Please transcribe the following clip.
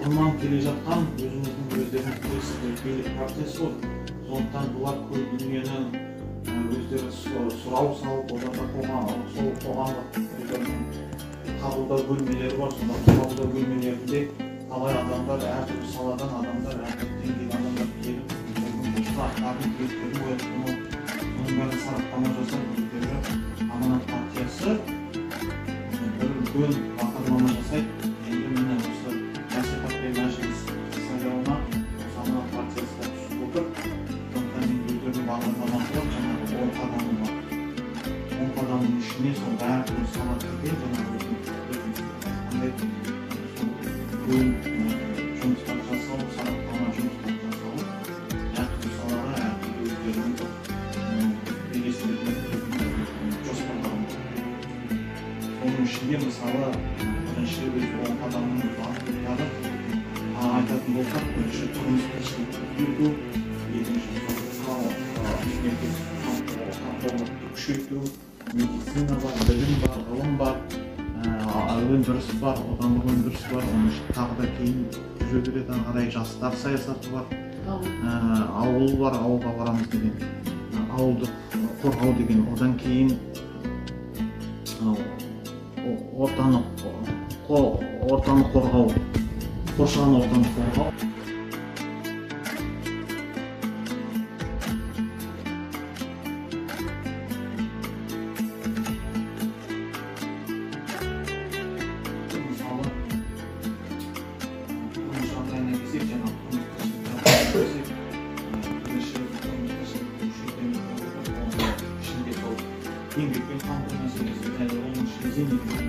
бұрыннан келе жатқан өзіміздің өздерінің келесі процесс қой. Сондықтан бұлар көп дүниені өздері сұрау салып, оларда сол қоғамдық өздерінің қабылдау бөлмелері бар. Сонда қабылдау бөлмелерінде талай адамдар, әртүрлі саладан адамдар, әртүрлі деңгейдегі адамдар келіп, сұрақтарын, тілектерін қойып, соның бәрін сараптама жасап, өздері Аманат партиясы бір үлкен бағдарлама жасайды. Енді міне осы мәслихат пен мәжіліс сайлауына осы Аманат партиясы да түсіп отыр. Сондықтан енді өздерінің бағдарламасы бар, жаңағы 10 қадамы бар. 10 қадамның ішіне сол әртүрлі сала кірген, жаңағы қандай жұмыстар жасау, сараптама жұмыстар жасау, әртүрлі салаға, әртүрлі өздерінің оның ішінде мысалы бірінші біз 10 қадамның бағыттары айтатын болсақ, бірінші тұрмыс тіршілікті түзету, екінші қамқорлықты күшейту, медицина бар, білім бар, ғылым бар, өндіріс бар, отандық өндіріс бар, оның ішінде тағы да кейін жүзе береді ары қарай жастар саясаты бар, ауыл бар, ауылға барамыз деген, ауылды қорғау деген, одан кейін ортаны қорғау, қоршаған ортаны қорғау. Мысалы, тұрмыс жағдайына келсек, жаңағы еңбекпен қамту мәселесі, және оның ішінде зейнеткерлік